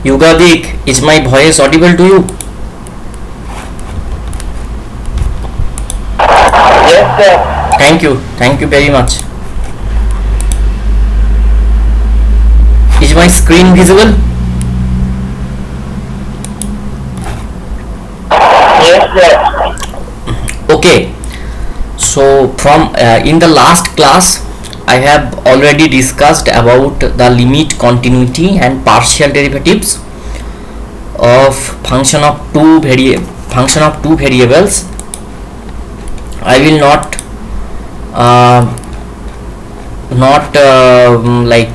Yugadik, is my voice audible to you? Yes, sir. Thank you very much. Is my screen visible? Yes, sir. Okay, so from in the last class I have already discussed about the limit, continuity and partial derivatives of function of two variables. I will uh, not like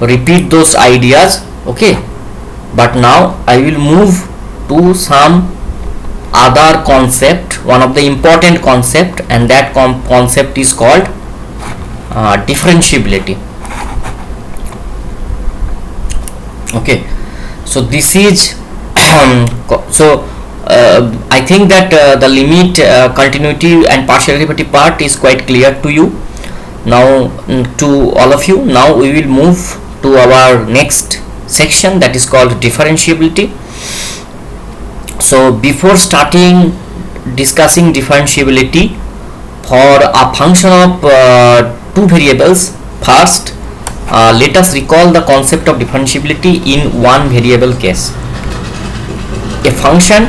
repeat those ideas, okay, but now I will move to some other concept, one of the important concept, and that concept is called differentiability. Okay, so this is so I think that the limit, continuity and partial derivative part is quite clear to you now, to all of you. Now we will move to our next section, that is called differentiability. So before starting discussing differentiability for a function of two variables, first let us recall the concept of differentiability in one variable case. A function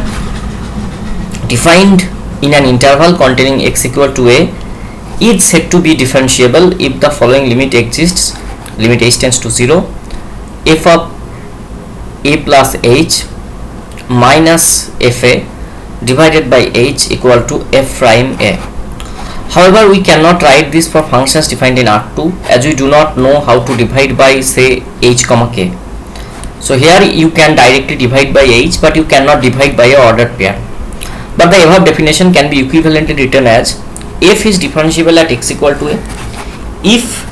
defined in an interval containing x equal to a is said to be differentiable if the following limit exists: limit h tends to 0, f of a plus h minus fa divided by h equal to f prime a. However, we cannot write this for functions defined in R2, as we do not know how to divide by, say, h comma k. So here you can directly divide by h, but you cannot divide by a ordered pair. But the above definition can be equivalently written as f is differentiable at x equal to a if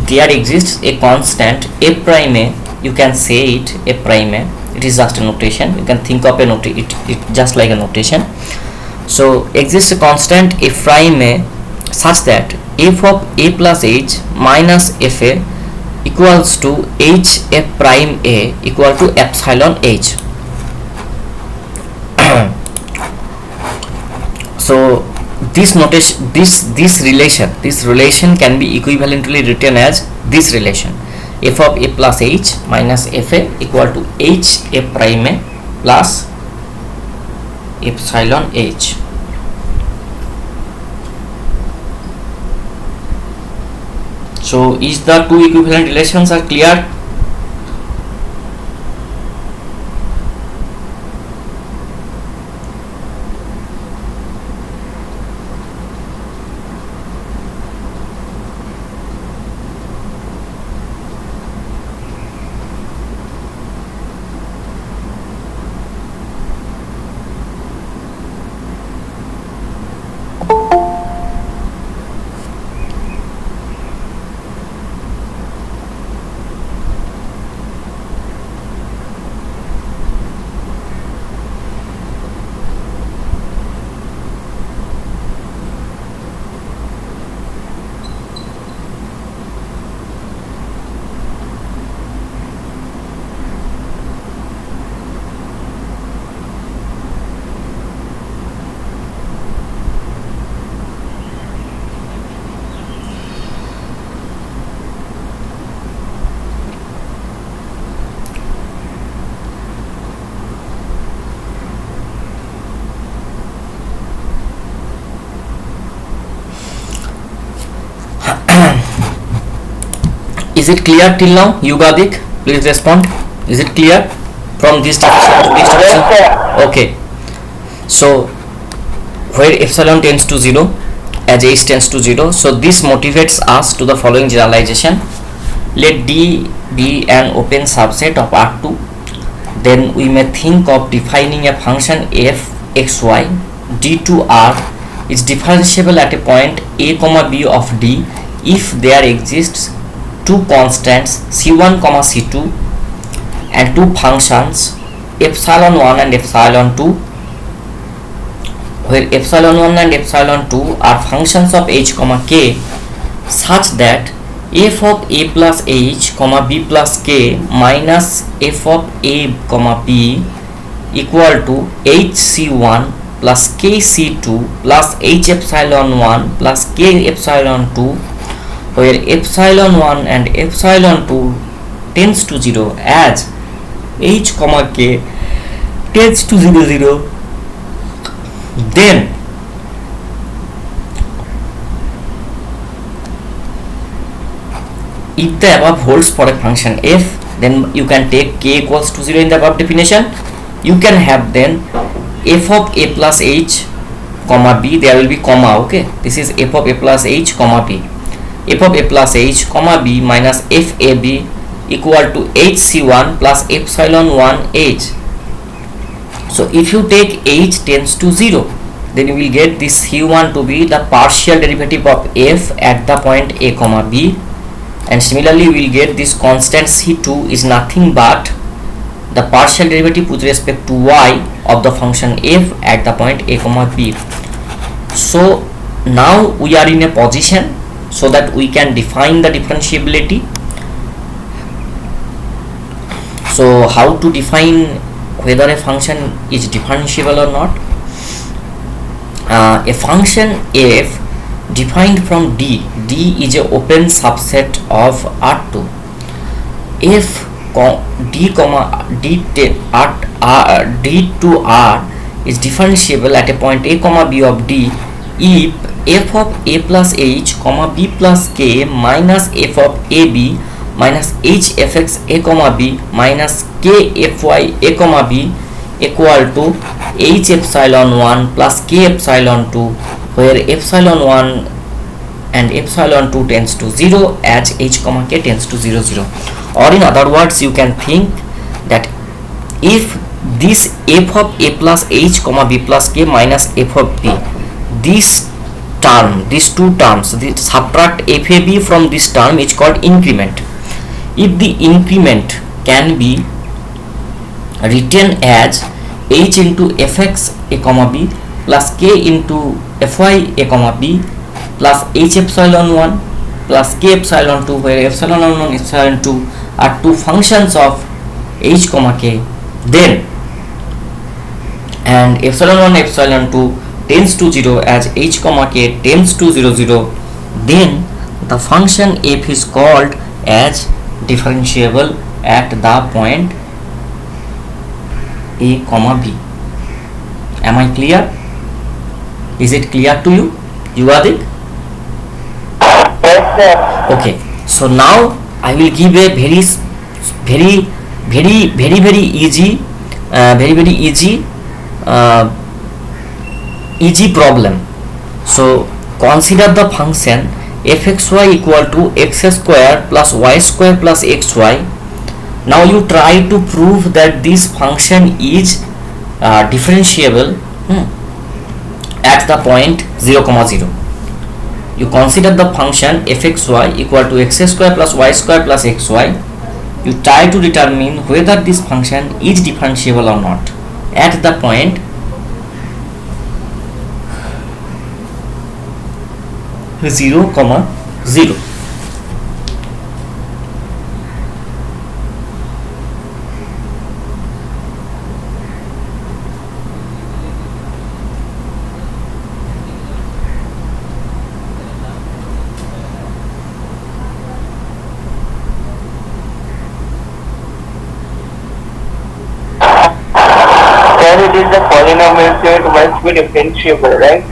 there exists a constant f prime a. You can say it f prime a. It is just a notation. You can think of it just like a notation. So exists a constant f prime a such that f of a plus h minus fa equals to h f prime a equal to epsilon h. So this notation, this relation can be equivalently written as this relation: f of a plus h minus fa equal to h f prime a plus epsilon h. So is the two equivalent relations are clear? Is it clear till now? Yugadik, please respond. Is it clear from this definition? Okay. So where epsilon tends to 0 as h tends to 0, so this motivates us to the following generalization. Let D be an open subset of R2. Then we may think of defining a function f xy d to R is differentiable at a point a comma b of D if there exists two constants c1 comma c2 and two functions epsilon 1 and epsilon 2, where epsilon 1 and epsilon 2 are functions of h comma k such that f of a plus h comma b plus k minus f of a comma b equal to hc1 plus kc2 plus h epsilon 1 plus k epsilon 2, where epsilon 1 and epsilon 2 tends to 0 as h comma k tends to 0 0. Then if the above holds for a function f, then you can take k equals to 0 in the above definition. You can have then f of a plus h comma b, there will be comma, okay, this is f of a plus h comma b, f of a plus h comma b minus f a b equal to hc1 plus epsilon 1 h. So if you take h tends to 0, then you will get this c1 to be the partial derivative of f at the point a comma b, and similarly we will get this constant c2 is nothing but the partial derivative with respect to y of the function f at the point a comma b. So now we are in a position so that we can define the differentiability. So how to define whether a function is differentiable or not? A function f defined from D is a open subset of R2. If D to R is differentiable at a point a comma b of D if f of a plus h comma b plus k minus f of a b minus h fx a comma b minus k fy a comma b equal to h epsilon 1 plus k epsilon 2, where epsilon 1 and epsilon 2 tends to 0 as h comma k tends to 0 0. Or in other words, you can think that if this f of a plus h comma b plus k minus f of b, this term, these two terms, subtract fab from this term is called increment. If the increment can be written as h into fx a comma b plus k into fy a comma b plus h epsilon 1 plus k epsilon 2, where epsilon 1 and epsilon 2 are two functions of h comma k, then and epsilon 1 epsilon 2 tends to 0 as h comma k tends to 0 0, then the function f is called as differentiable at the point a comma b. Am I clear? Is it clear to you, Yuvadik? Yes, sir. Okay, so now I will give a very easy problem. So consider the function fxy equal to x square plus y square plus xy. Now you try to prove that this function is differentiable at the point 0 comma 0. You consider the function fxy equal to x square plus y square plus xy. You try to determine whether this function is differentiable or not at the point 0 comma 0. Then it is the polynomial, so it must be differentiable, right?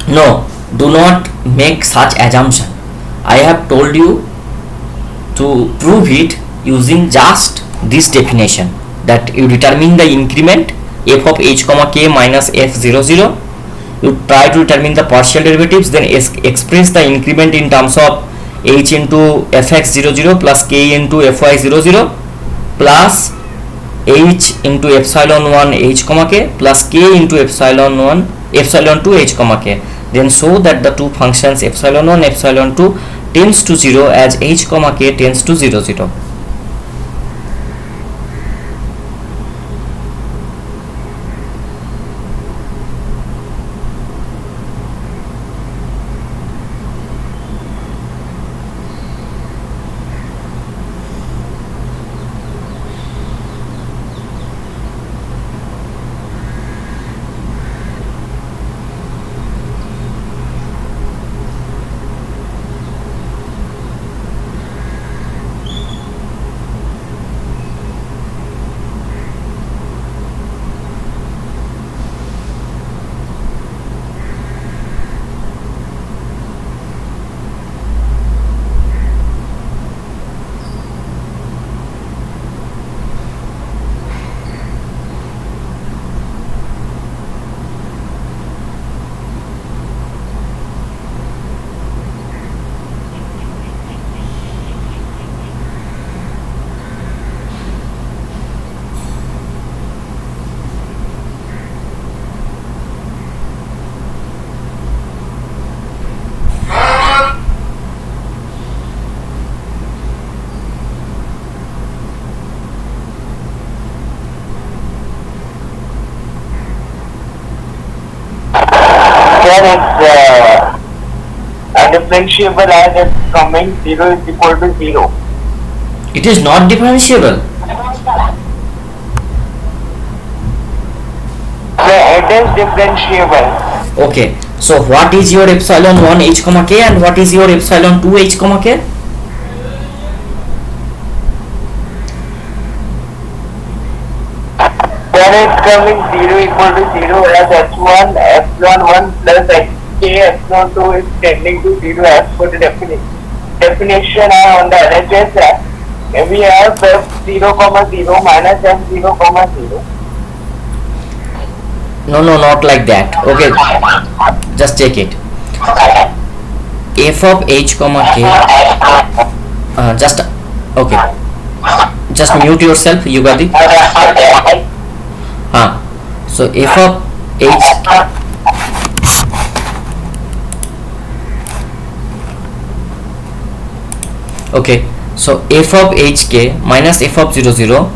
No, do not make such assumption. I have told you to prove it using just this definition, that you determine the increment f of h comma k minus f 0 0. You try to determine the partial derivatives, then express the increment in terms of h into fx 0 0 plus k into fy 0 0 plus h into epsilon 1 h comma k plus k into epsilon 2 h comma k, then show that the two functions epsilon 1 epsilon 2 tends to 0 as h comma k tends to 0 0. Then it's undifferentiable as it's coming 0 is equal to 0. It is not differentiable. It is differentiable. Okay, so what is your epsilon 1 h comma k and what is your epsilon 2 h comma k? Then it's coming 0 equal to 0 as h1 epsilon 1 plus hk epsilon 2 is tending to 0 as per the definition on the LHS. We have f0 comma 0 minus f0 comma 0. No, not like that. Okay, just take it. F of h comma k. Just okay. Just mute yourself, Yugadi. So f of h. Okay. So f of hk minus f of 00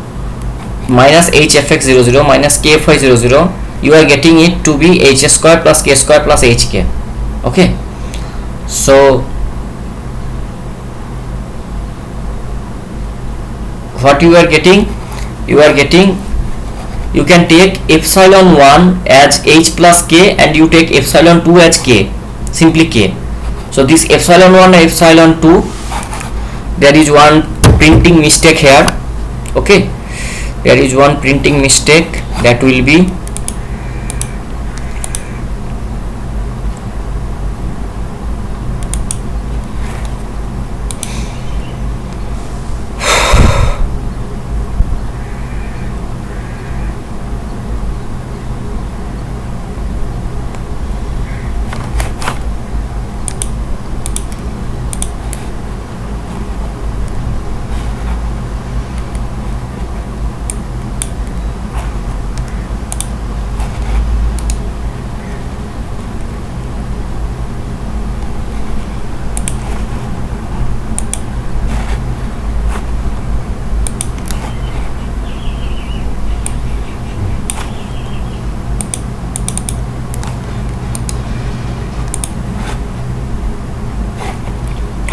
minus hfx00 minus kfy00, you are getting it to be h square plus k square plus hk. Okay, so what you are getting, you can take epsilon 1 as h plus k and you take epsilon 2 as k, simply k. So this epsilon 1 and epsilon 2, there is one printing mistake here. Okay, there is one printing mistake, that will be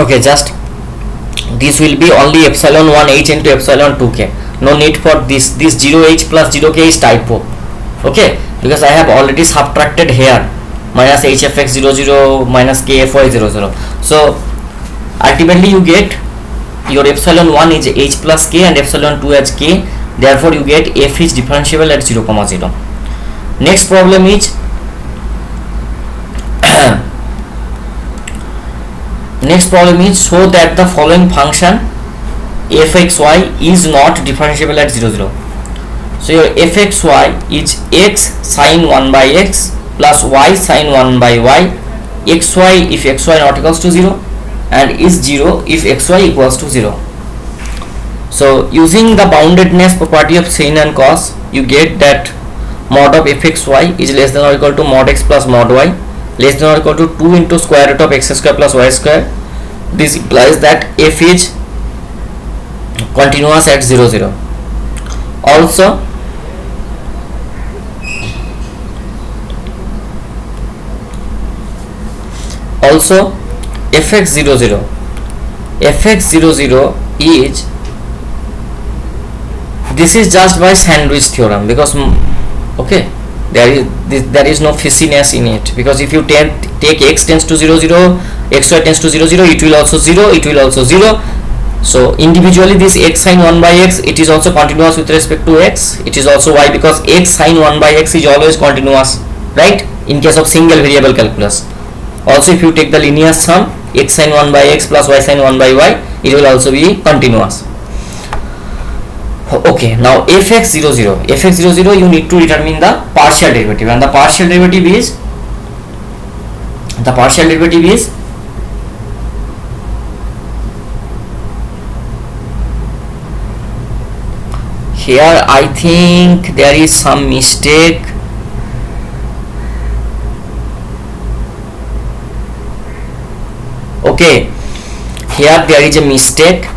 okay, just this will be only epsilon 1 h into epsilon 2 k. No need for this 0 h plus 0 k is typo. Okay, because I have already subtracted here minus hfx00 minus kfy00. So ultimately you get your epsilon 1 is h plus k and epsilon 2 as k, therefore you get f is differentiable at 0 comma 0. Next problem is show that the following function fxy is not differentiable at 0 0. So your fxy is x sine 1 by x plus y sine 1 by y, xy if xy not equals to 0 and is 0 if xy equals to 0. So using the boundedness property of sin and cos, you get that mod of fxy is less than or equal to mod x plus mod y, less than or equal to 2 into square root of x square plus y square. This implies that f is continuous at 0 0. Also fx00 is, this is just by sandwich theorem, because okay, there is no fissiness in it, because if you take x tends to 0 0, xy tends to 0 0, it will also 0, it will also 0. So individually this x sine 1 by x, it is also continuous with respect to x, it is also y, because x sine 1 by x is always continuous, right, in case of single variable calculus. Also if you take the linear sum, x sine 1 by x plus y sine 1 by y, it will also be continuous. Okay, now fx00 you need to determine the partial derivative, and the partial derivative is here. I think there is some mistake. Okay, here there is a mistake.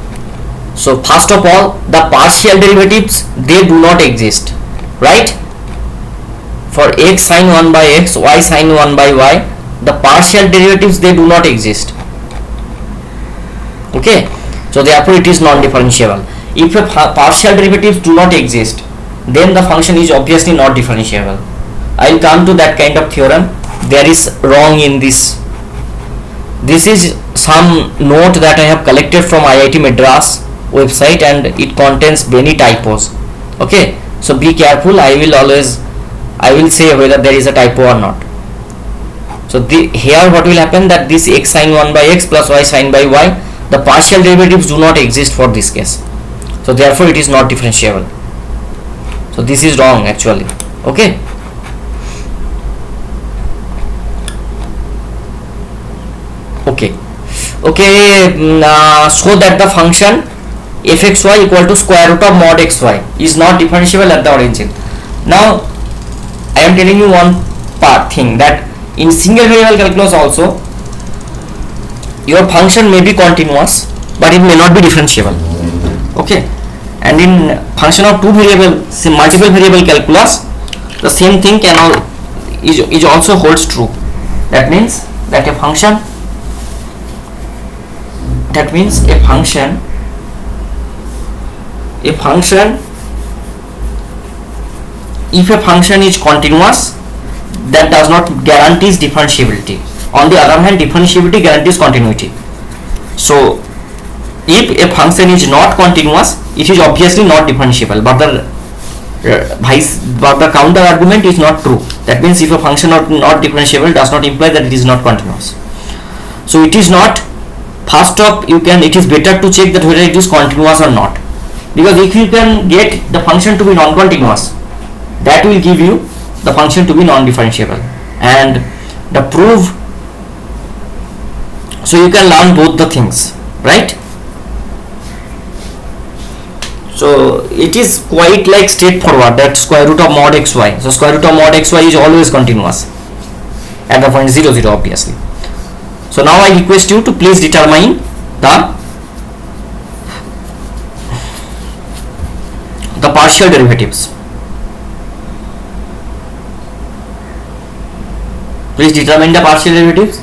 So first of all, the partial derivatives, they do not exist, right? for x sin 1 by x, y sin 1 by y, the partial derivatives, they do not exist. Okay, so therefore it is non-differentiable. If a partial derivatives do not exist, then the function is obviously not differentiable. I will come to that kind of theorem. There is wrong in this. This is some note that I have collected from IIT Madras website, and it contains many typos. Okay, so be careful. I will say whether there is a typo or not. So here what will happen, that this x sin 1 by x plus y sin by y, the partial derivatives do not exist for this case. So therefore it is not differentiable. So this is wrong actually. Okay. So that the function fxy equal to square root of mod xy is not differentiable at the origin. Now I am telling you one thing, that in single variable calculus also your function may be continuous but it may not be differentiable. Okay, and in function of multiple variable calculus, the same thing is also holds true. That means that a function if a function is continuous, that does not guarantees differentiability. On the other hand, differentiability guarantees continuity. So if a function is not continuous, it is obviously not differentiable, but the counter argument is not true. That means if a function is not differentiable, does not imply that it is not continuous. So it is not, first off, it is better to check that whether it is continuous or not, because if you can get the function to be non-continuous, that will give you the function to be non-differentiable. And the proof, so you can learn both the things, right? So it is quite like straightforward, that square root of mod xy. So square root of mod xy is always continuous at the point 0, 0 obviously. So now I request you to please determine the partial derivatives. Please determine the partial derivatives.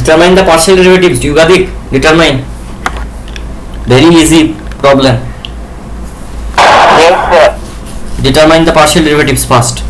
Determine the partial derivatives. Yugadik, determine. Very easy problem. Yes, sir. Determine the partial derivatives first.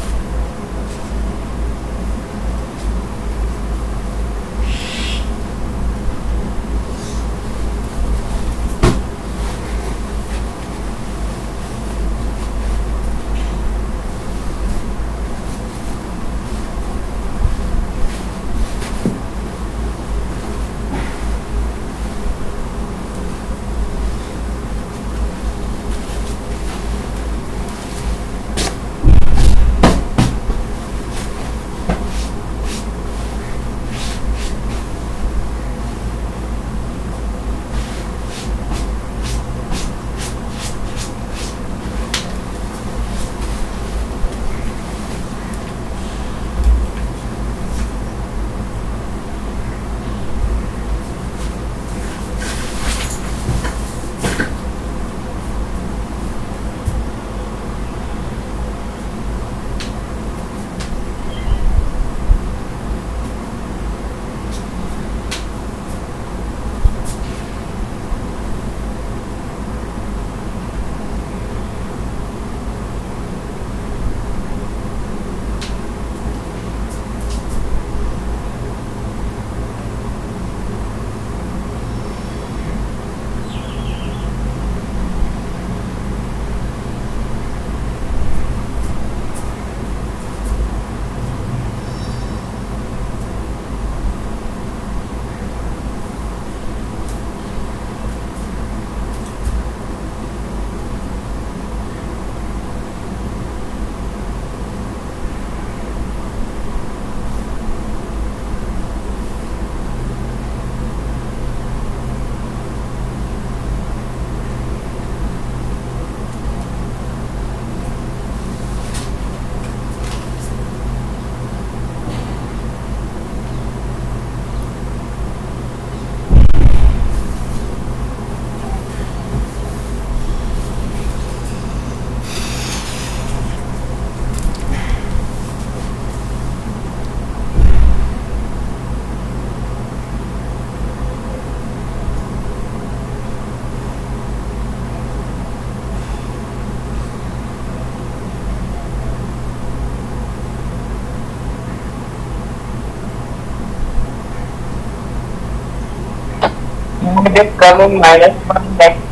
it is coming -1 next.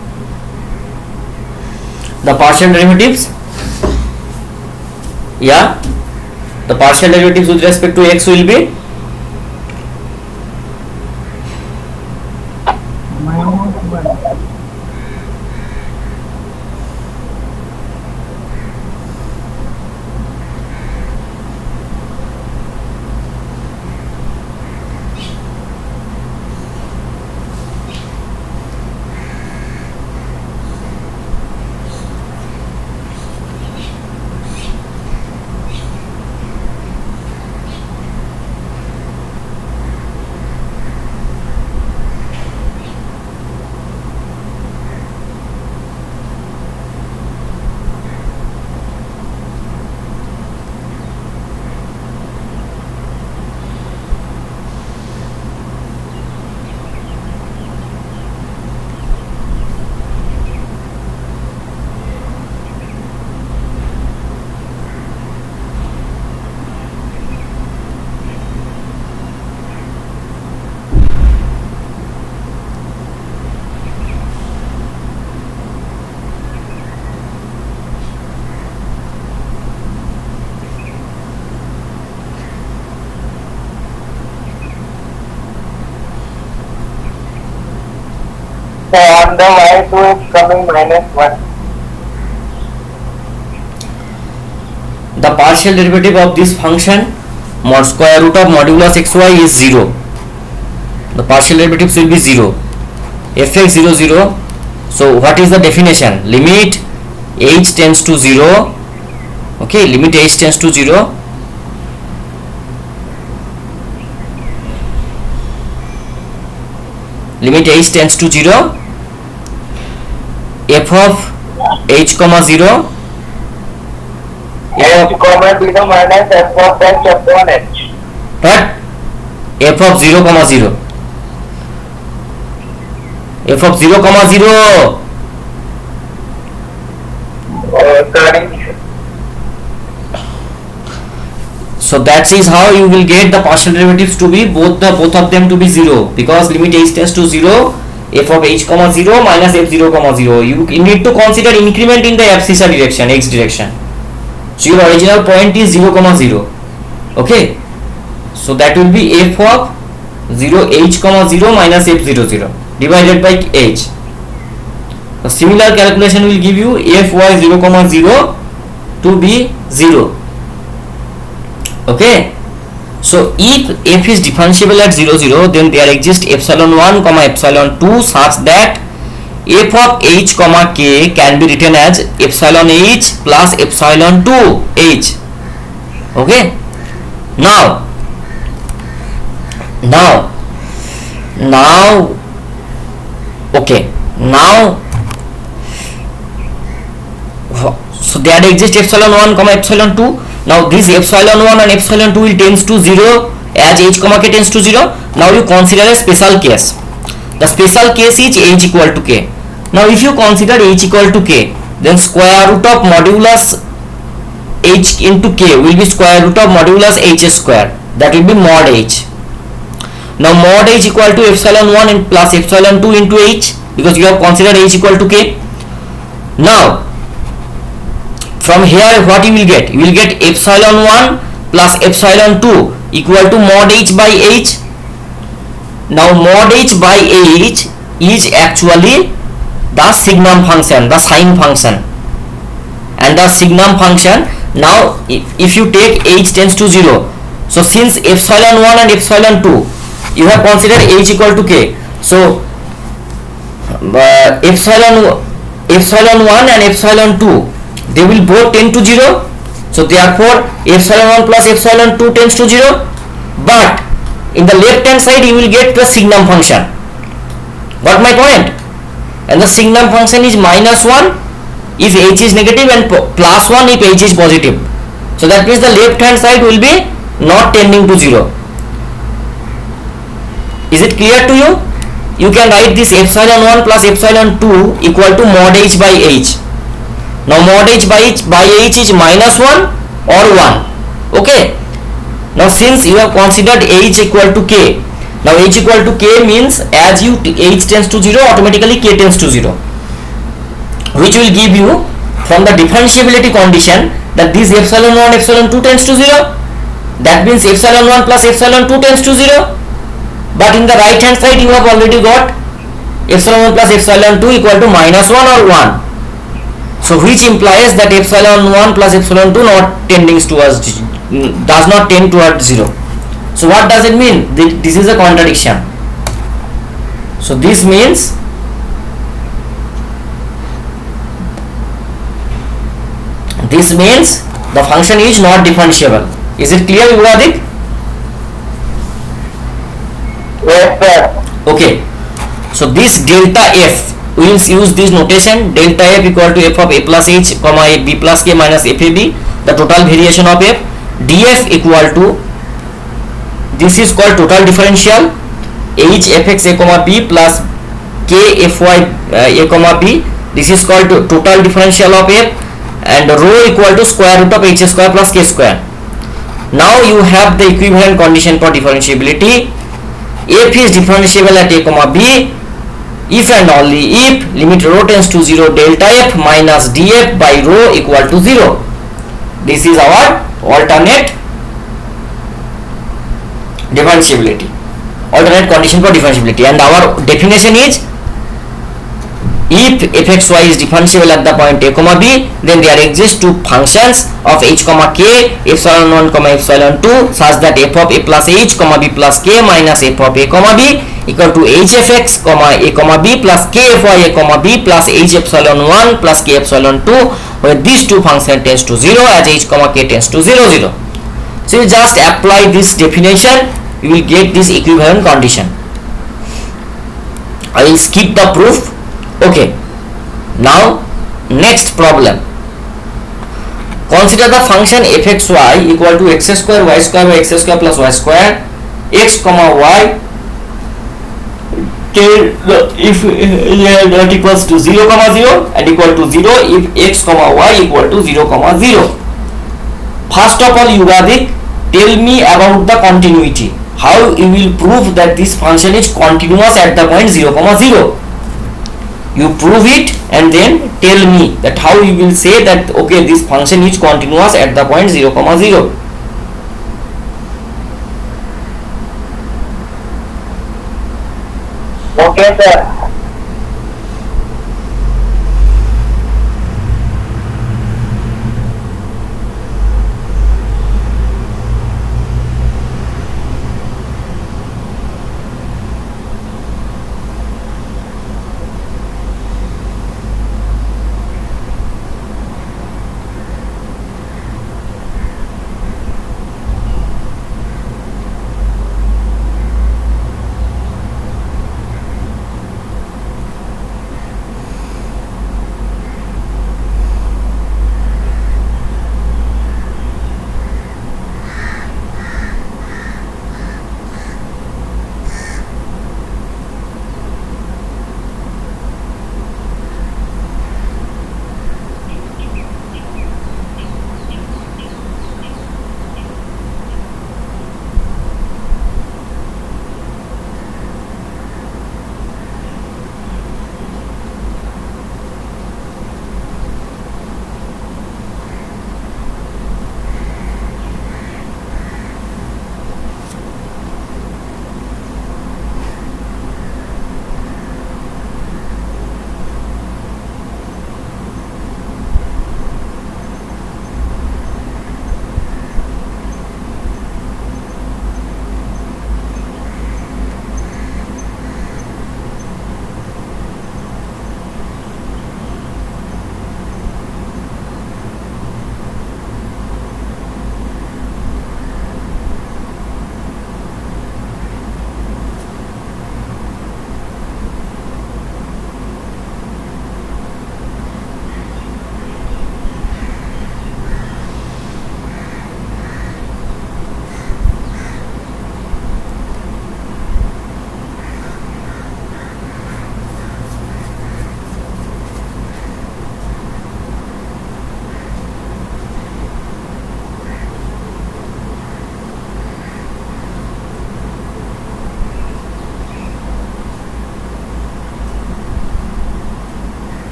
The partial derivatives, yeah, the partial derivatives with respect to x will be -1. So on the y2 is coming -1. the partial derivative of this function mod square root of modulus xy is 0. The partial derivatives will be 0. fx 0 0. So what is the definition? Limit h tends to 0. Okay, limit h tends to 0. Limit h tends to 0. F of h comma 0. H comma 0 minus f of h upon h. What? F of 0 comma 0. F of 0 comma 0. Sorry. So that is how you will get the partial derivatives to be both of them to be 0, because limit h tends to 0, f of h comma 0 minus f 0 comma 0. You need to consider increment in the abscissa direction, x direction. So your original point is 0 comma 0. Okay, so that will be f of 0 h comma 0 minus f 0 0 divided by h. A similar calculation will give you f y 0 comma 0 to be 0. Okay, so if f is differentiable at 0 0, then there exists epsilon 1 comma epsilon 2 such that f of h comma k can be written as epsilon h plus epsilon 2 h. Okay, now okay, now so there exists epsilon 1 comma epsilon 2. Now this epsilon 1 and epsilon 2 will tends to 0 as h comma k tends to 0. Now you consider a special case. The special case is h equal to k. Now if you consider h equal to k, then square root of modulus h into k will be square root of modulus h square. That will be mod h. Now mod h equal to epsilon 1 and plus epsilon 2 into h, because you have considered h equal to k. Now from here what you will get? You will get epsilon 1 plus epsilon 2 equal to mod h by h. Now mod h by h is actually the signum function, the sine function, and the signum function. Now if you take h tends to 0, so since epsilon 1 and epsilon 2 you have considered h equal to k, so epsilon 1 and epsilon 2 they will both tend to 0. So therefore epsilon 1 plus epsilon 2 tends to 0, but in the left hand side you will get the signum function. Got my point? And the signum function is -1 if h is negative and +1 if h is positive. So that means the left hand side will be not tending to 0. Is it clear to you? You can write this epsilon 1 plus epsilon 2 equal to mod h by h. Now mod h by h is -1 or 1. Okay, now since you have considered h equal to k, Now h equal to k means as you h tends to 0, automatically k tends to 0, which will give you from the differentiability condition that this epsilon 1 epsilon 2 tends to 0. That means epsilon 1 plus epsilon 2 tends to 0. But in the right hand side you have already got epsilon 1 plus epsilon 2 equal to minus 1 or 1. So which implies that epsilon 1 plus epsilon 2 not tending towards, does not tend towards 0. So what does it mean? This is a contradiction. So this means the function is not differentiable. Is it clear, Yugadik? Yes, sir. Okay. So this delta f, we will use this notation, delta f equal to f of a plus h comma a b plus k minus f a b, the total variation of f. Df equal to, this is called total differential, h fx a comma b plus k fy a comma b, this is called total differential of f, and rho equal to square root of h square plus k square. Now you have the equivalent condition for differentiability. F is differentiable at a comma b if and only if limit rho tends to 0 delta f minus df by rho equal to 0. This is our alternate differentiability, alternate condition for differentiability, and our definition is if fxy is differentiable at the point a comma b, then there exist two functions of h comma k epsilon 1 comma epsilon 2 such that f of a plus h comma b plus k minus f of a comma b equal to h fx comma a comma b plus k fy a comma b plus h epsilon 1 plus k epsilon 2, where these two functions tends to 0 as h comma k tends to 0 0. So you just apply this definition, you will get this equivalent condition. I will skip the proof. Okay, now next problem. Consider the function fxy equal to x square y square by x square plus y square, x comma y if not equals to 0 comma 0 and equal to 0 if x comma y equal to 0 comma 0. First of all, Yugadik, tell me about the continuity. How you will prove that this function is continuous at the point 0 comma 0? You prove it and then tell me that how you will say that okay, this function is continuous at the point 0 comma 0. Okay, sir.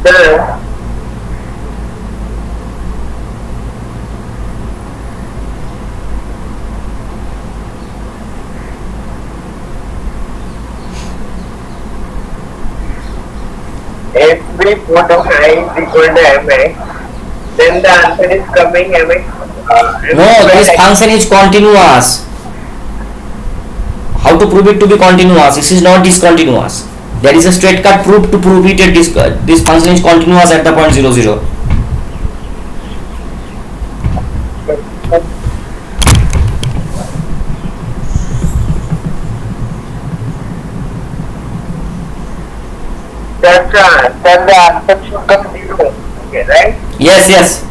Sir, if we put y is equal to mx, then the answer is coming mx. No, this function is continuous. How to prove it to be continuous? This is not discontinuous. There is a straight cut proof to prove it that this function is continuous at the point 0, 0. Then the answer should come 0. Okay, right? Yes, yes.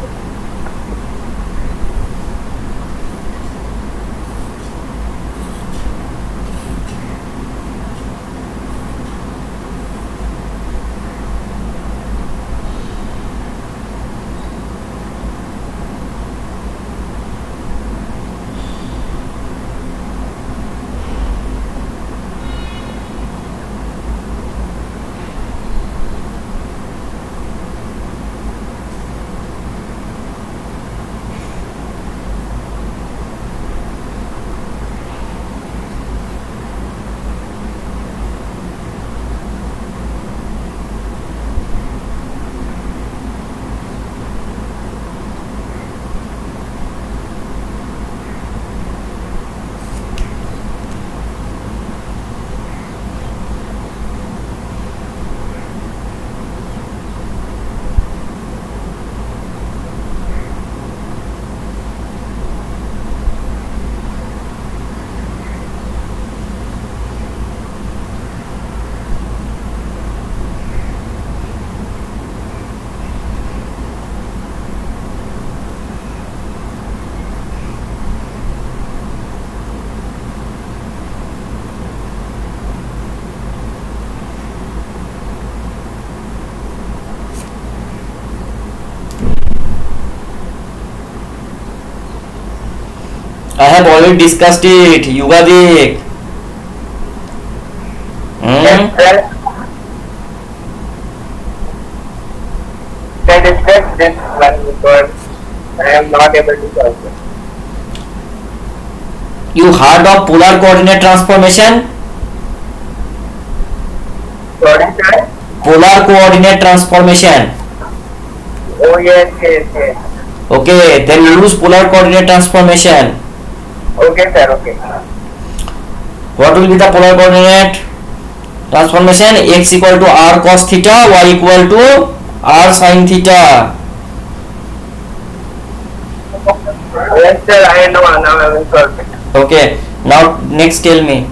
I have already discussed it, Yugadik. Yes, sir. Can I discuss this one because I am not able to solve it. You heard of polar coordinate transformation? Sorry, sir. Polar coordinate transformation. Oh, yes, yes, yes. Okay, then use polar coordinate transformation. Okay, sir, okay. What will be the polar coordinate transformation? X equal to r cos theta, y equal to r sin theta. Yes, sir, I know, now I will solve it. Okay, now next tell me.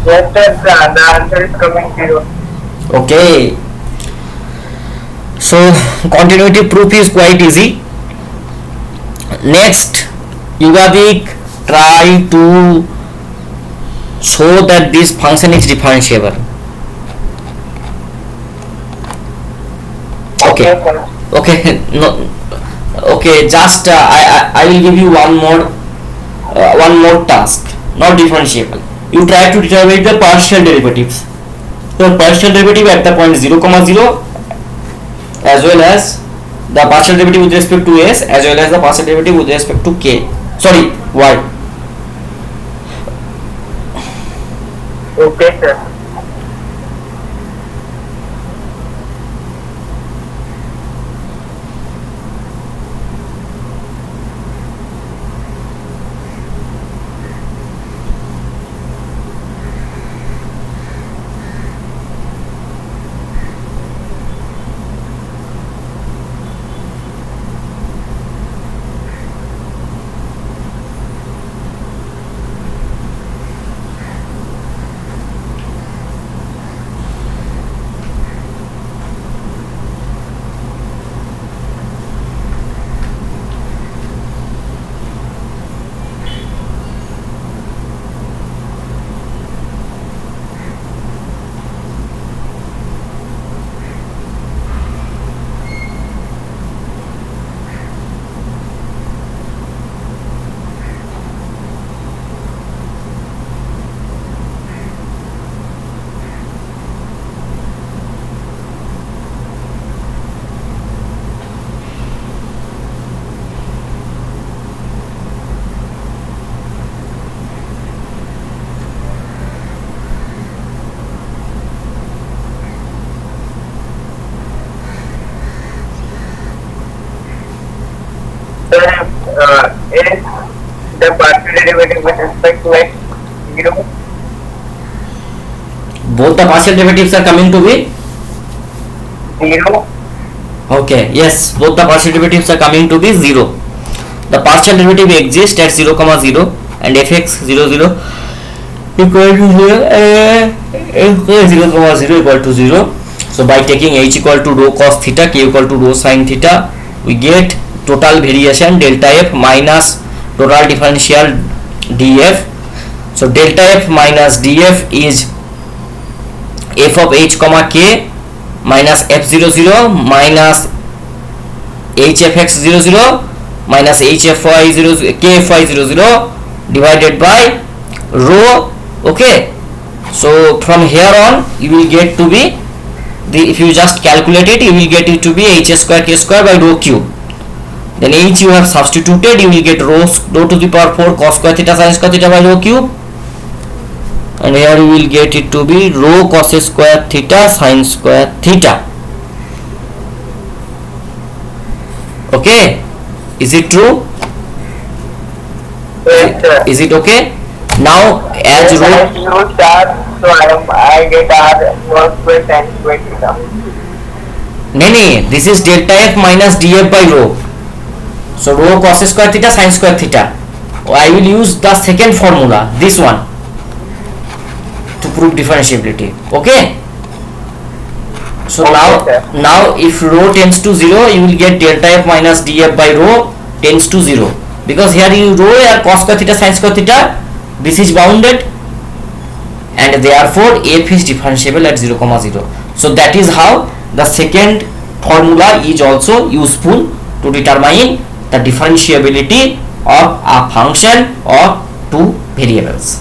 Yes, sir, the answer is coming 0. Okay. So continuity proof is quite easy. Next, Yugadik, try to show that this function is differentiable. Okay, Okay, sir. okay, no, okay, just I will give you one more task, not differentiable. You try to determine the partial derivatives. The partial derivative at the point 0 comma 0, as well as the partial derivative with respect to s, as well as the partial derivative with respect to k, sorry, y. Okay, sir. Sir, is the partial derivative with respect to x 0? Both the partial derivatives are coming to be 0? okay. Yes, both the partial derivatives are coming to be 0. The partial derivative exists at 0 comma 0 and fx 0 0 equal to 0, f 0 comma 0 equal to 0. So by taking h equal to rho cos theta, k equal to rho sin theta, we get total variation delta f minus total differential df. So delta f minus df is f of h comma k minus f00 minus hfx00 minus hfy00 kfy00 divided by rho. Okay, so from here on you will get to be if you just calculate it, you will get it to be h square k square by rho cube. Then h you have substituted, you will get rho to the power 4 cos square theta sin square theta by rho cube, and here you will get it to be rho cos square theta sin square theta. Okay, is it true? Yes, sir. Is it okay? Now as Yes, rho, I use that, so I get r cos square sin square theta. this is delta f minus df by rho. So rho cos square theta sin square theta. I will use the second formula, this one, to prove differentiability. Okay. So Okay, now if rho tends to 0, you will get delta f minus df by rho tends to 0, because here you rho here cos square theta sin square theta, this is bounded, and therefore f is differentiable at 0 comma 0. So that is how the second formula is also useful to determine the differentiability of a function or two variables.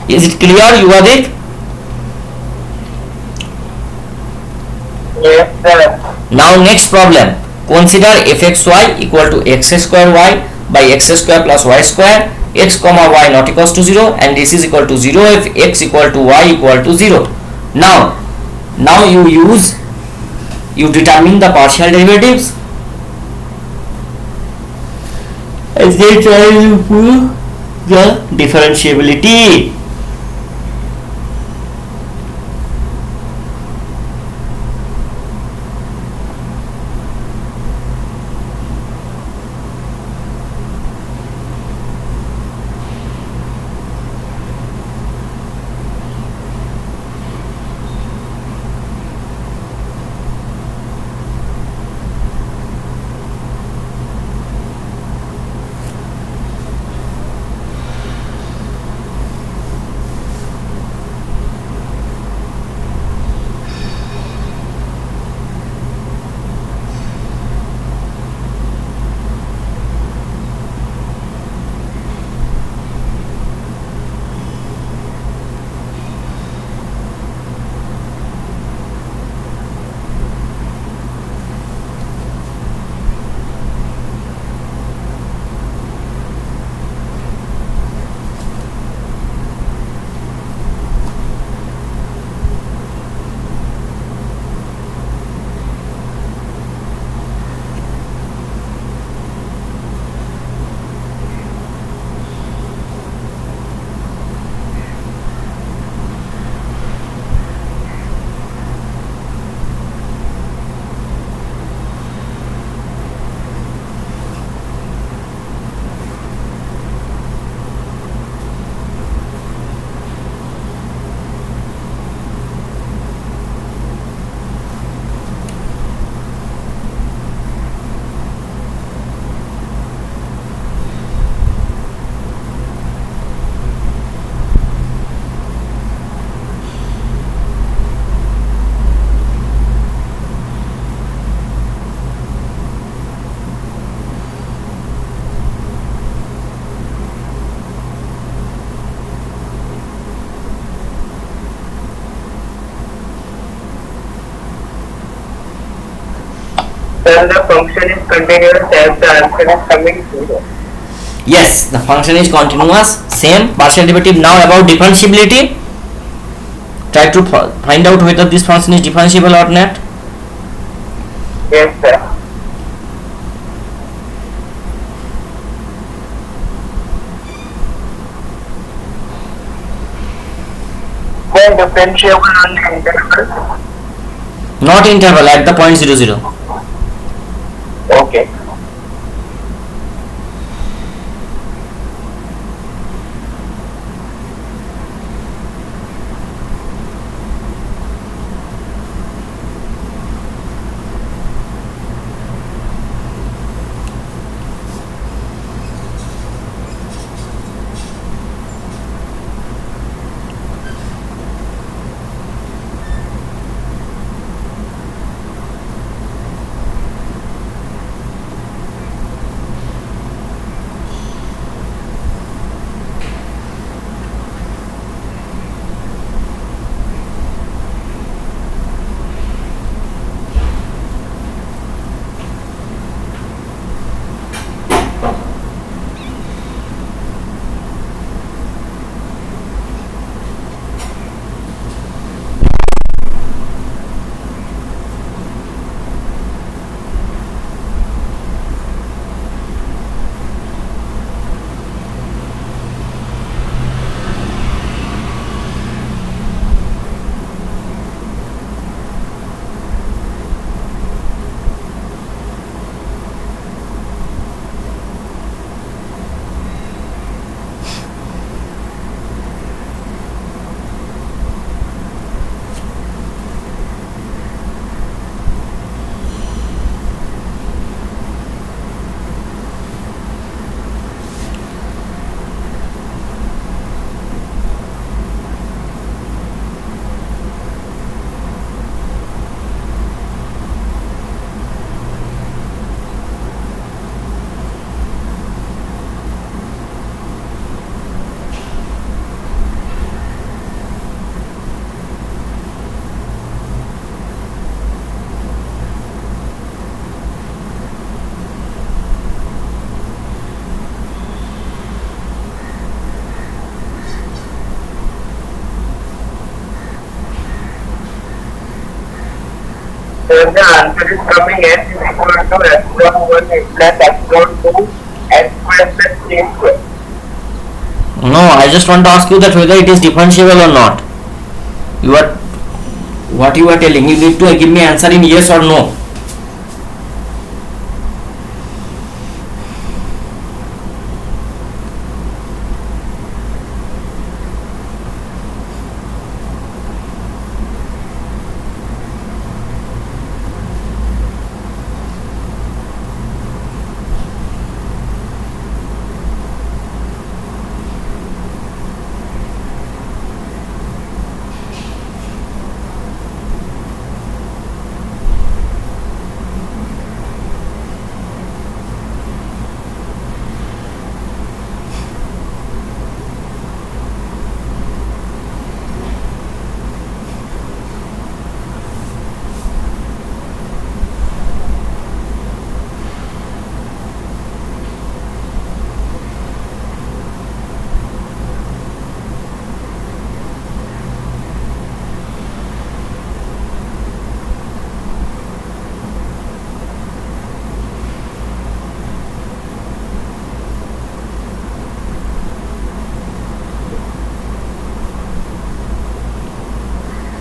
Is it clear, Yuvadik? Yes, sir. Now next problem, consider fxy equal to x square y by x square plus y square, x comma y not equals to 0, and this is equal to 0 if x equal to y equal to 0. Now you determine the partial derivatives as they try to prove the differentiability. Sir, the function is continuous as the answer is coming 0. Yes, the function is continuous. Same partial derivative. Now about differentiability. Try to find out whether this function is differentiable or not. Yes, sir. Then differentiable on the interval. Not interval, at the point 0, 0. Okay. So the answer is coming s is equal to epsilon 1 plus epsilon 2 s square plus k square. No, I just want to ask you that whether it is differentiable or not. You are, what you are telling, you need to give me answer in yes or no.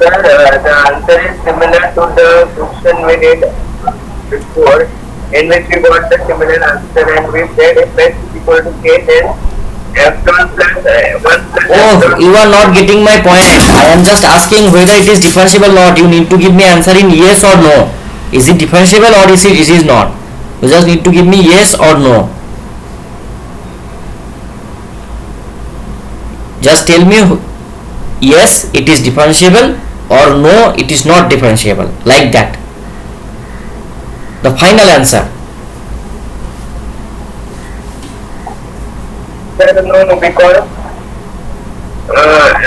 Sir, the answer is similar to the question we did before, in which we got the similar answer and we said if s is equal to k, then epsilon plus 1 plus Oh, epsilon. you are not getting my point. I am just asking whether it is differentiable or not. You need to give me answer in yes or no. Is it differentiable or is it is not? You just need to give me yes or no. Just tell me yes, it is differentiable, or no, it is not differentiable, like that. The final answer. Sir, no, because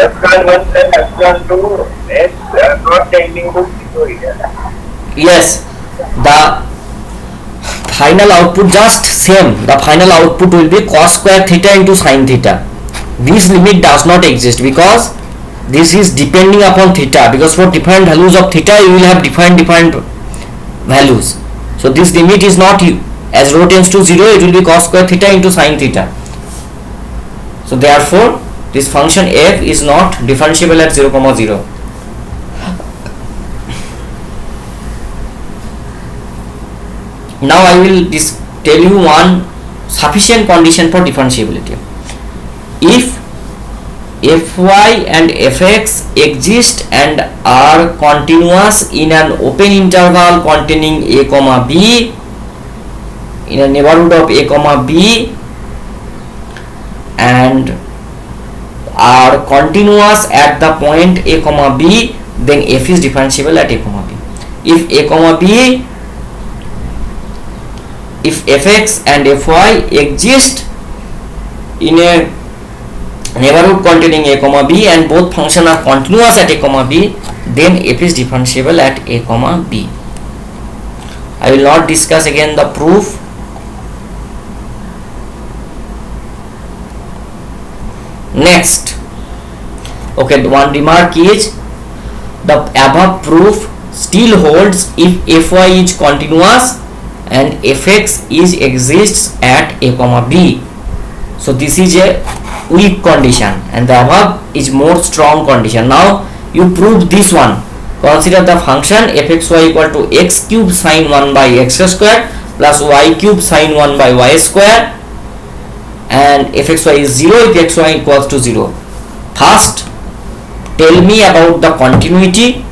epsilon 1 plus epsilon 2 is not tending to 0 here. Yes, the final output just same, the final output will be cos square theta into sin theta. This limit does not exist because this is depending upon theta, because for different values of theta you will have different values. So this limit is not, as rho tends to 0 it will be cos square theta into sin theta. So therefore this function f is not differentiable at 0, 0. Now I will tell you one sufficient condition for differentiability. If fy and fx exist and are continuous in an open interval containing a comma b, in a neighborhood of a comma b, and are continuous at the point a comma b, then f is differentiable at a comma b. If a comma b, if fx and fy exist in a neighborhood containing a comma b and both functions are continuous at a comma b, then f is differentiable at a comma b. I will not discuss again the proof. Next, okay, one remark is the above proof still holds if fy is continuous and fx is exists at a comma b. So this is a weak condition and the above is more strong condition. Now you prove this one. Consider the function fxy equal to x cube sin 1 by x square plus y cube sin 1 by y square, and fxy is 0 if xy equals to 0. First tell me about the continuity,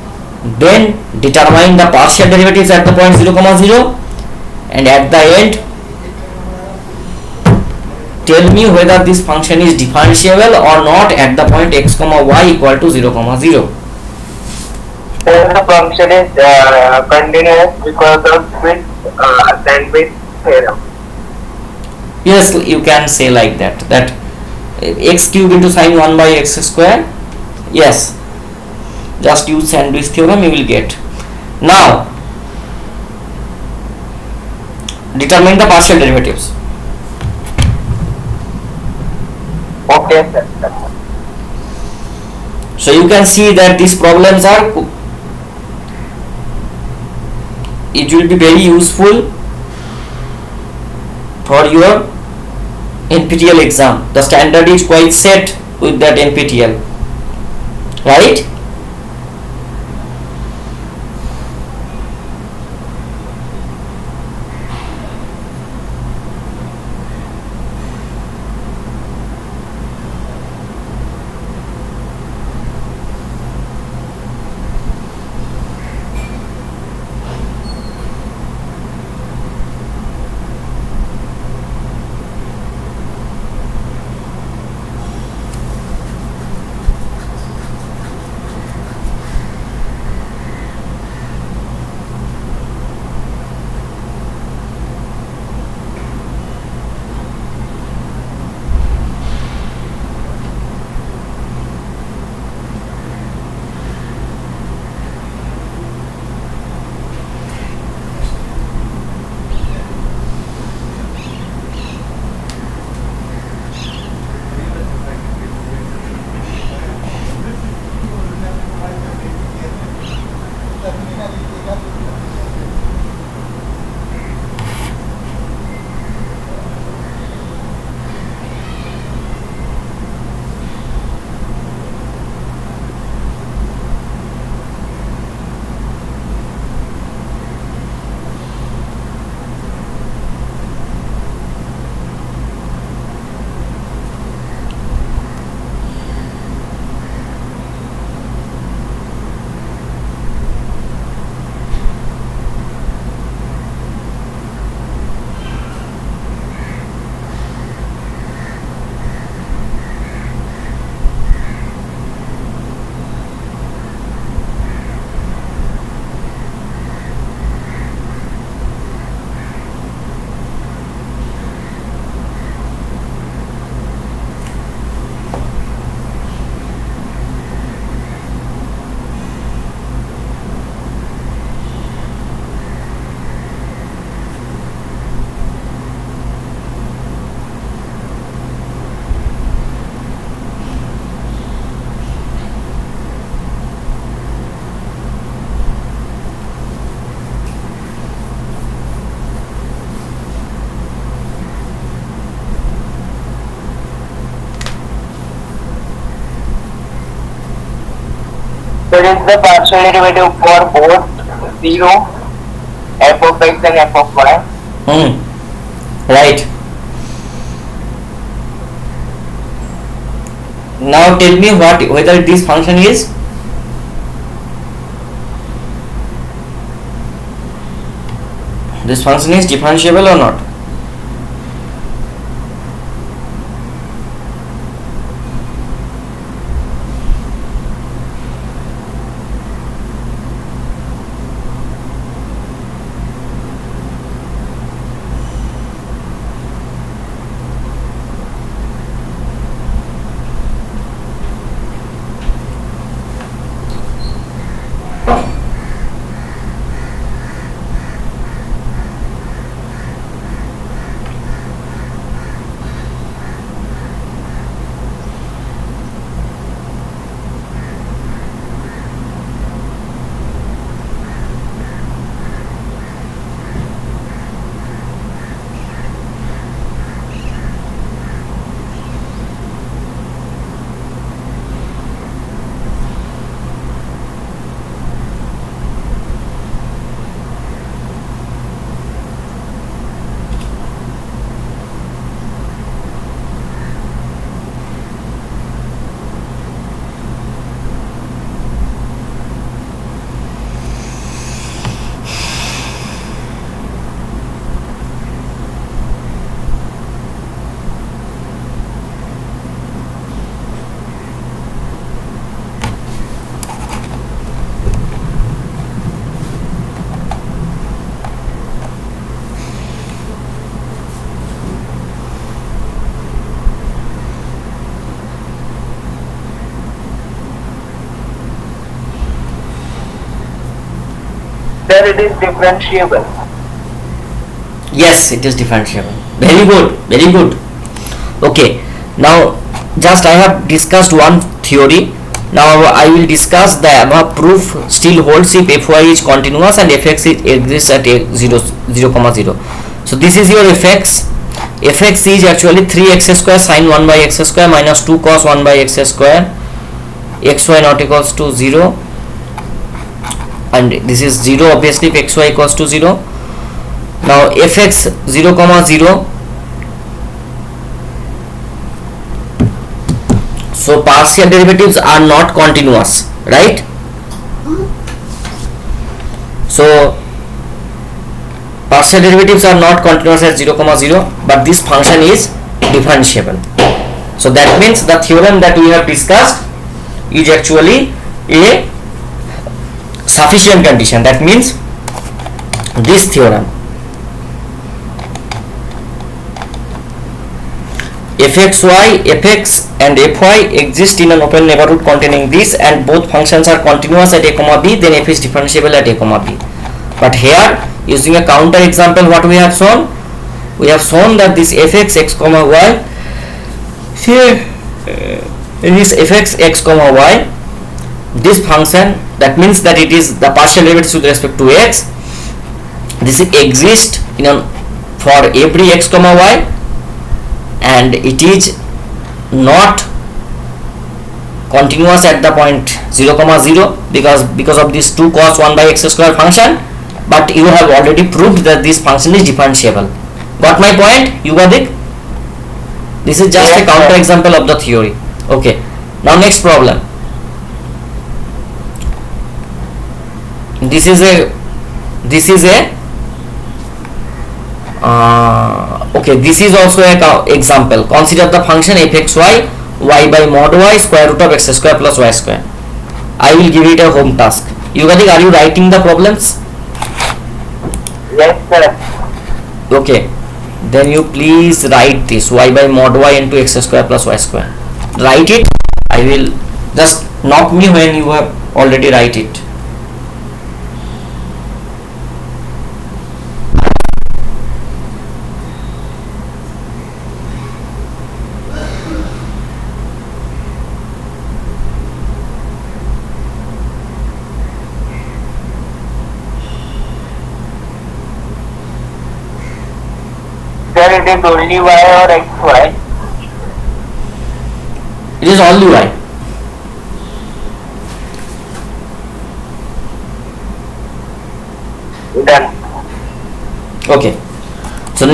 then determine the partial derivatives at the point 0, 0, and at the end tell me whether this function is differentiable or not at the point x, y equal to 0, 0. The function is continuous because of sandwich theorem. Yes, you can say like that x cube into sin 1 by x square. Yes, just use sandwich theorem, you will get. Now determine the partial derivatives. Okay, sir. So you can see that these problems are, it will be very useful for your NPTEL exam. The standard is quite set with that NPTEL, right? is the partial derivative for both 0, f of x and f of y. Right. Now tell me whether this function is differentiable or not. Sir, it is differentiable. Yes, it is differentiable. Very good, very good. Okay, now just I have discussed one theory. Now I will discuss the above proof still holds if fy is continuous and fx exists at 0, 0, 0. So this is your fx. Fx is actually 3x square sine 1 by x square minus 2 cos 1 by x square, xy not equals to 0, and this is 0 obviously if xy equals to 0. Now fx 0, 0. So partial derivatives are not continuous, right? So partial derivatives are not continuous at 0, 0, but this function is differentiable. So that means the theorem that we have discussed is actually a sufficient condition. That means this theorem, fxy, fx and fy exist in an open neighborhood containing this, and both functions are continuous at a comma b, then f is differentiable at a comma b. But here, using a counter example, what we have shown? We have shown that this fx x comma y, here this fx x comma y, this function, that means that it is the partial derivative with respect to x, this exists in a, for every x comma y, and it is not continuous at the point 0, 0 because of this 2 cos 1 by x square function, but you have already proved that this function is differentiable. Got my point? You got it? This is just a counter example of the theory. Okay, now next problem. This is a okay, this is also a example. Consider the function fxy y by mod y square root of x square plus y square. I will give it a home task. You guys, are you writing the problems? Yes, sir. Okay, then you please write this y by mod y into x square plus y square. Write it. I will just knock me when you have already write it. Sir, it is only y or xy. It is only y.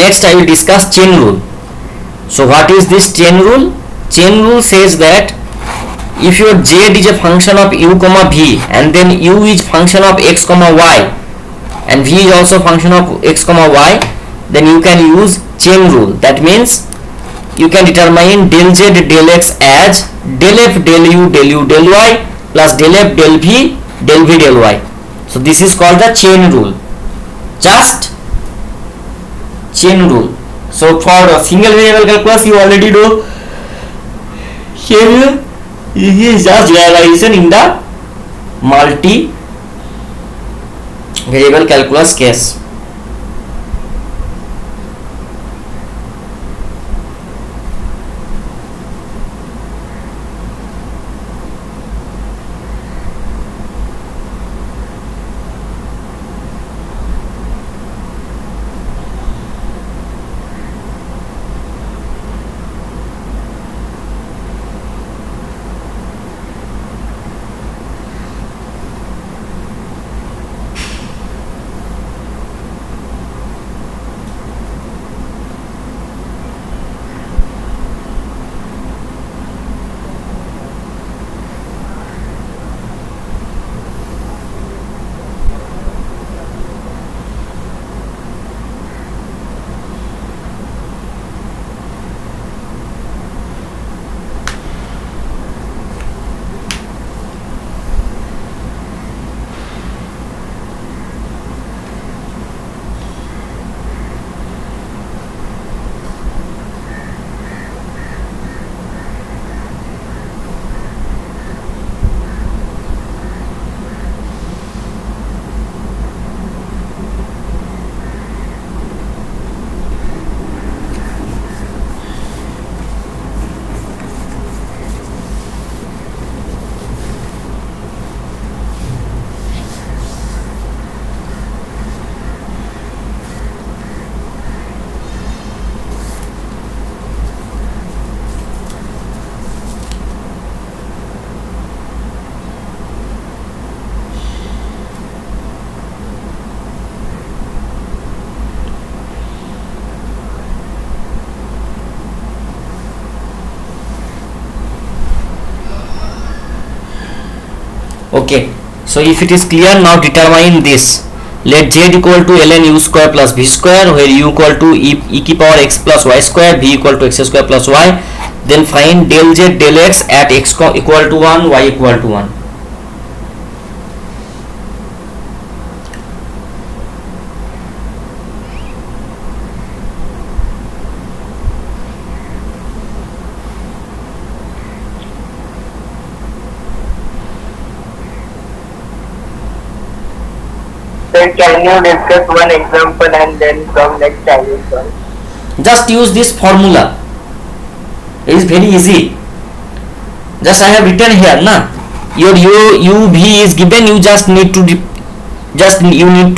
next I will discuss chain rule. So what is this chain rule? Chain rule says that if your z is a function of u comma v, and then u is function of x comma y, and v is also function of x comma y, then you can use chain rule. That means you can determine del z del x as del f del u del y plus del f del v del y. So this is called the chain rule. Just chain rule. So for a single variable calculus you already know chain is just generalization in the multi variable calculus case. Okay, so if it is clear, now determine this. Let z equal to ln u square plus v square, where u equal to e की power x plus y square, v equal to x square plus y. Then find del z del x at x equal to 1, y equal to 1. Then can you discuss one example and then from next I will solve? Just use this formula. It is very easy. Just I have written here, na. Your u v is given. You just need to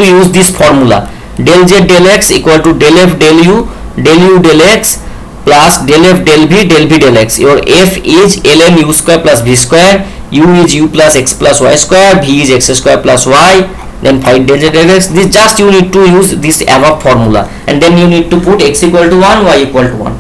use this formula. Del z del x equal to del f del u del x plus del f del v del x. Your f is ln u square plus v square. U is u plus x plus y square. V is x square plus y. Then find del z del x. This just you need to use this above formula, and then you need to put x equal to 1, y equal to 1.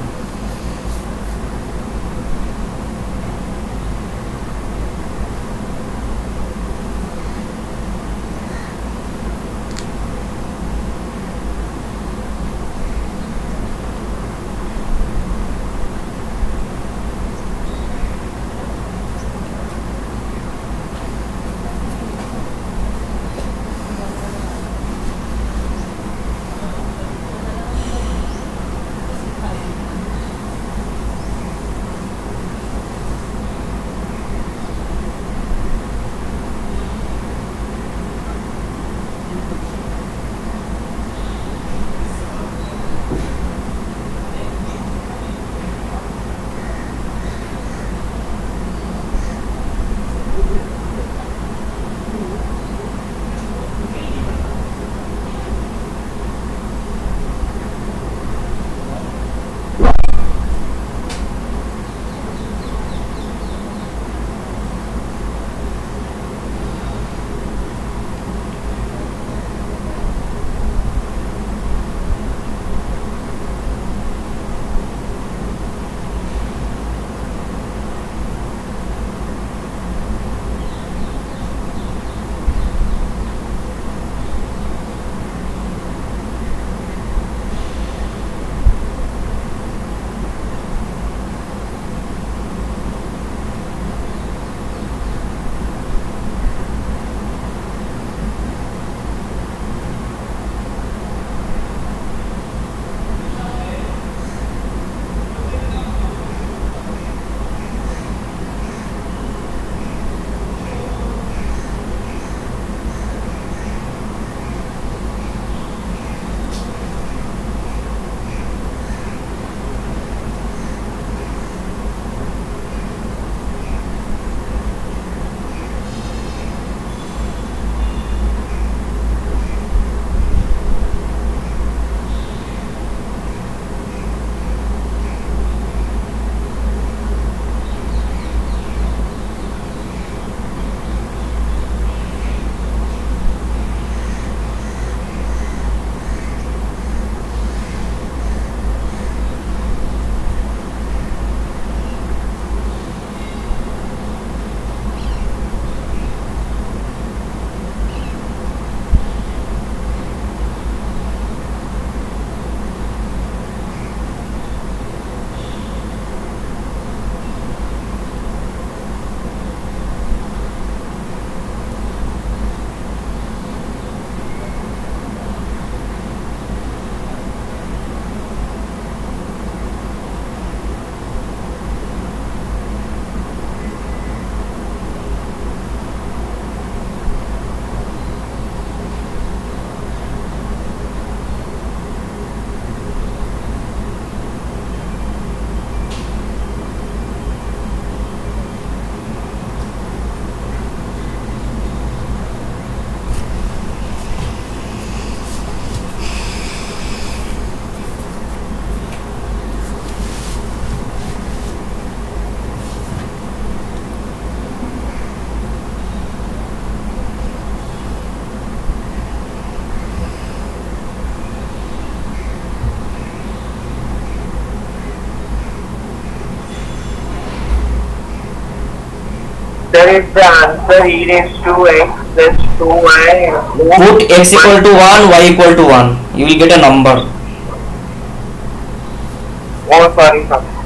is the answer e raised to x plus 2y. Put x equal to 1, y equal to 1. You will get a number. Oh, sorry, sorry.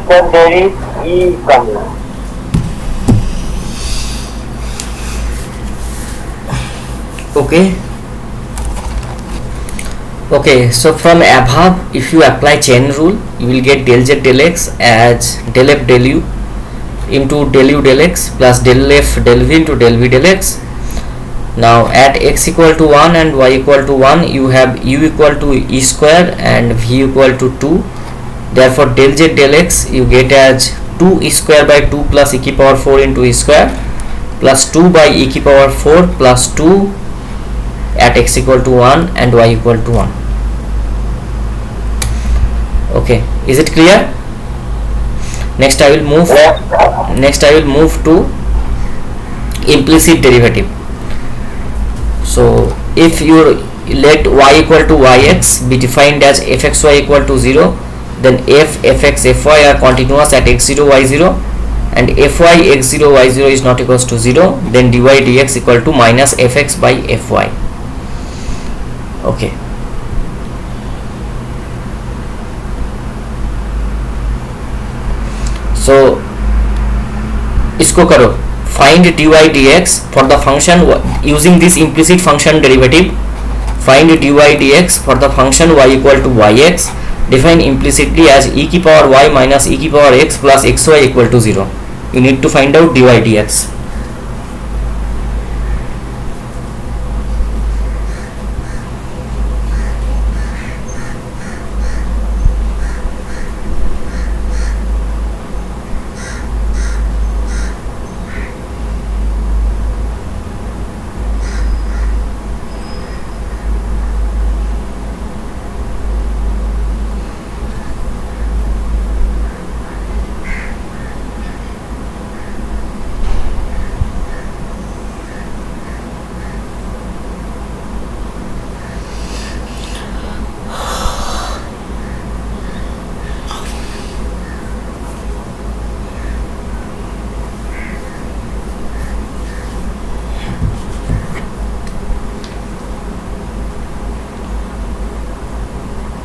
then there is E coming. Okay. Okay, so from above, if you apply chain rule, you will get del z del x as del f del u into del u del x plus del f del v into del v del x. Now at x equal to 1 and y equal to 1, you have u equal to e square and v equal to 2. Therefore del z del x you get as 2 e square by 2 plus e की power 4 into e square plus 2 by e की power 4 plus 2 at x equal to 1 and y equal to 1. Okay, is it clear? Next I will move to implicit derivative. So if you let y equal to yx be defined as fxy equal to 0, then fx fy are continuous at x0 y0, and fy x0 y0 is not equals to 0, then dy dx equal to minus fx by fy. Okay. So इसको करो, find dy dx for the function using this implicit function derivative. Find dy dx for the function y equal to yx, define implicitly as e की power y minus e की power x plus xy equal to 0. You need to find out dy dx.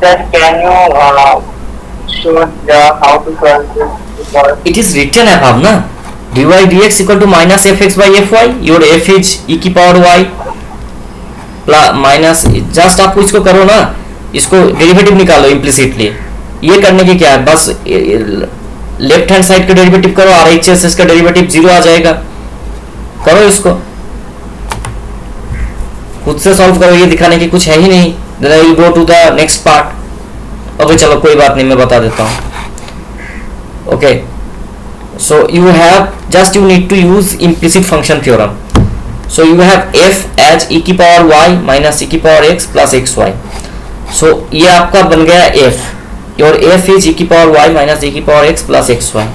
Then can you show how to solve this? It is written above na, dy dx equal to minus fx by fy. Your f is e की power y plus minus, just आपको इसको करो ना, इसको derivative निकालो implicitly. ये करने की क्या है, बस लेफ्ट हैंड साइड का डेरिवेटिव करो, आर एच एस का डेरिवेटिव 0 आ जाएगा. करो इसको, खुद से सॉल्व करो, ये दिखाने की कुछ है ही नहीं. Then I will go to the next part. Okay, चलो कोई बात नहीं, मैं बता देता हूँ. Okay, so you have just you need to use implicit function theorem. So you have f as e की power y minus e की power x plus xy. So ये आपका बन गया f. Your f is e की power y minus e की power x plus xy.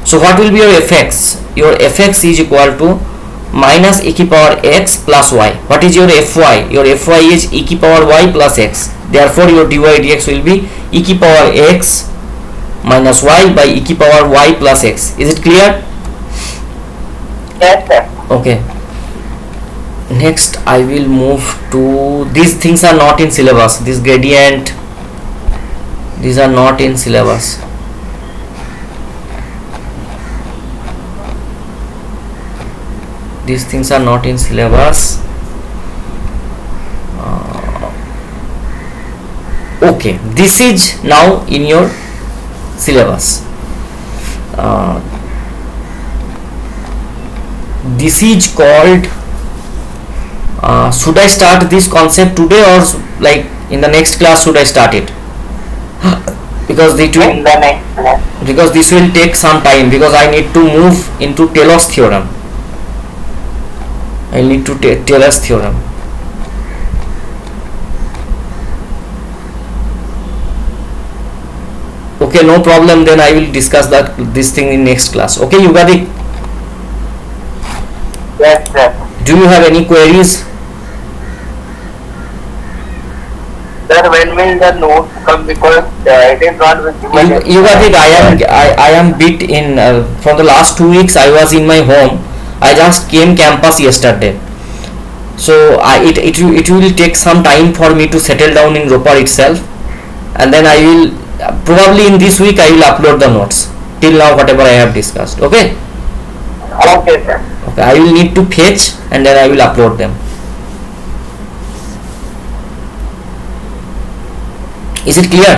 So what will be your fx? Your fx is equal to minus e की power x plus y. What is your fy? Your fy is e की power y plus x. Therefore your dy dx will be e की power x minus y by e की power y plus x. Is it clear? Yes, sir. Okay. Next I will move to, these things are not in syllabus. This gradient, these are not in syllabus. These things are not in syllabus. Okay, this is now in your syllabus. This is called, should I start this concept today or like in the next class should I start it? Because it will, In the next class. because this will take some time, because I need to move into Taylor's theorem. I need to take Taylor's theorem. Okay, no problem, then I will discuss this thing in next class. Okay, you got it? Yes, sir. Do you have any queries? Sir, when will the notes come, because it is not visible. You got it. I am bit in from the last 2 weeks. I was in my home. I just came campus yesterday, so it will take some time for me to settle down in Ropar itself, and then I will probably in this week I will upload the notes. till now whatever I have discussed. Okay. Okay, sir. Okay, I will need to fetch and then I will upload them. Is it clear?